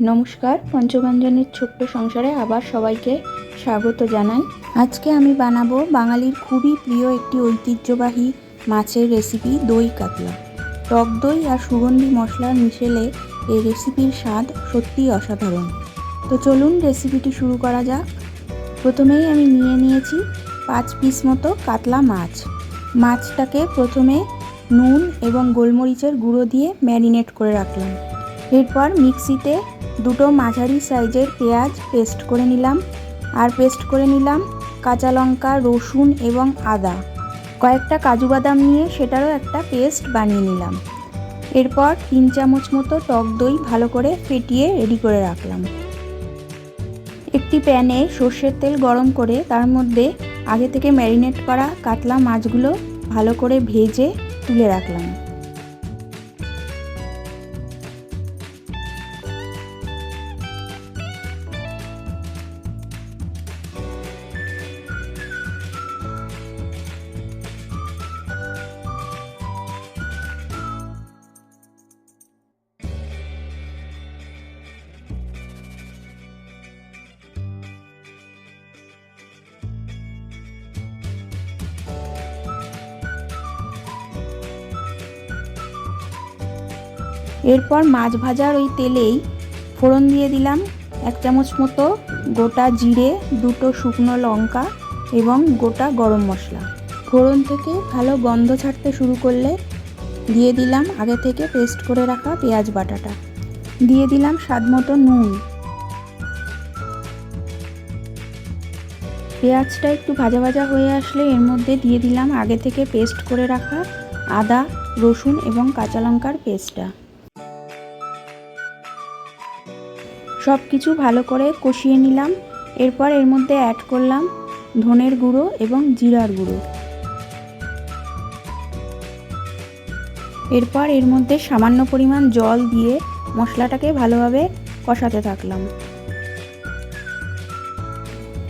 নমস্কার, পঞ্চব্যঞ্জনের ছোট্ট সংসারে আবার সবাইকে স্বাগত জানাই। আজকে আমি বানাবো বাঙালির খুবই প্রিয় একটি ঐতিহ্যবাহী মাছের রেসিপি, দই কাতলা। টক দই আর সুগন্ধি মশলার মিশেলে এই রেসিপির স্বাদ সত্যিই অসাধারণ। তো চলুন রেসিপিটি শুরু করা যাক। প্রথমেই আমি নিয়েছি 5 পিস মতো কাতলা মাছ। মাছটাকে প্রথমে নুন এবং গোলমরিচের গুঁড়ো দিয়ে ম্যারিনেট করে রাখলাম। এরপর মিক্সিতে দুটো মাঝারি সাইজের পেঁয়াজ পেস্ট করে নিলাম, আর পেস্ট করে নিলাম কাঁচা লঙ্কা, রসুন এবং আদা। কয়েকটা কাজু বাদাম নিয়ে সেটারও একটা পেস্ট বানিয়ে নিলাম। এরপর 3 চামচ মতো টক দই ভালো করে ফেটিয়ে রেডি করে রাখলাম। একটি প্যানে সর্ষের তেল গরম করে তার মধ্যে আগে থেকে ম্যারিনেট করা কাতলা মাছগুলো ভালো করে ভেজে তুলে রাখলাম। এরপর মাছ ভাজার ওই তেলেই ফোড়ন দিয়ে দিলাম 1 চামচ মতো গোটা জিরে, 2টো শুকনো লঙ্কা এবং গোটা গরম মশলা। ফোড়ন থেকে ভালো গন্ধ ছাড়তে শুরু করলে দিয়ে দিলাম আগে থেকে পেস্ট করে রাখা পেঁয়াজ বাটাটা। দিয়ে দিলাম স্বাদ মতো নুন। পেঁয়াজটা একটু ভাজা ভাজা হয়ে আসলে এর মধ্যে দিয়ে দিলাম আগে থেকে পেস্ট করে রাখা আদা, রসুন এবং কাঁচা লঙ্কার পেস্টটা। সব কিছু ভালো করে কষিয়ে নিলাম। এরপর এর মধ্যে অ্যাড করলাম ধনের গুঁড়ো এবং জিরার গুঁড়ো। এরপর এর মধ্যে সামান্য পরিমাণ জল দিয়ে মশলাটাকে ভালোভাবে কষাতে থাকলাম।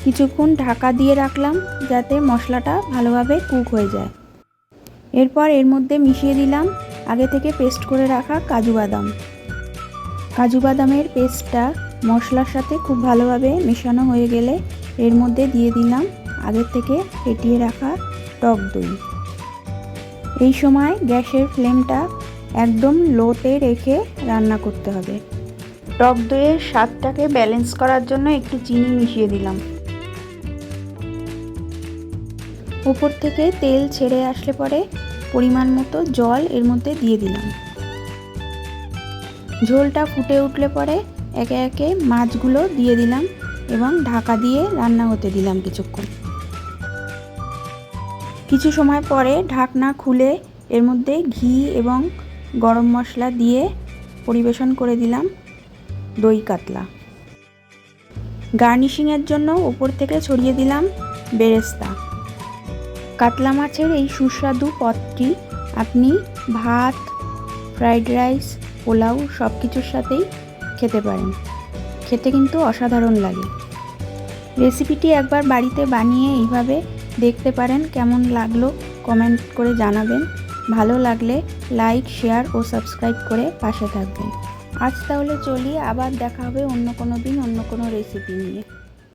কিছুক্ষণ ঢাকা দিয়ে রাখলাম যাতে মশলাটা ভালোভাবে কুক হয়ে যায়। এরপর এর মধ্যে মিশিয়ে দিলাম আগে থেকে পেস্ট করে রাখা কাজু বাদাম। কাজু বাদামের পেস্টটা মশলার সাথে খুব ভালোভাবে মেশানো হয়ে গেলে এর মধ্যে দিয়ে দিলাম আগে থেকে ফেটিয়ে রাখা টক দই। এই সময় গ্যাসের ফ্লেমটা একদম লোতে রেখে রান্না করতে হবে। টক দইয়ের স্বাদটাকে ব্যালেন্স করার জন্য একটু চিনি মিশিয়ে দিলাম। উপর থেকে তেল ছেড়ে আসলে পরে পরিমাণ মতো জল এর মধ্যে দিয়ে দিলাম। ঝোলটা ফুটে উঠলে পরে একে একে মাছগুলো দিয়ে দিলাম এবং ঢাকা দিয়ে রান্না হতে দিলাম কিছুক্ষণ। কিছু সময় পরে ঢাকনা খুলে এর মধ্যে ঘি এবং গরম মশলা দিয়ে পরিবেশন করে দিলাম দই কাতলা। গার্নিশিংয়ের জন্য উপর থেকে ছড়িয়ে দিলাম বেরেস্তা। কাতলা মাছের এই সুস্বাদু পদটি আপনি ভাত, ফ্রাইড রাইস, পোলাও সব কিছুর সাথেই খেতে পারেন। খেতে কিন্তু অসাধারণ লাগে। রেসিপিটি একবার বাড়িতে বানিয়ে এইভাবে দেখতে পারেন। কেমন লাগলো কমেন্ট করে জানাবেন। ভালো লাগলে লাইক, শেয়ার ও সাবস্ক্রাইব করে পাশে থাকবেন। আজ তাহলে চলি, আবার দেখা হবে অন্য কোনো দিন অন্য কোনো রেসিপি নিয়ে।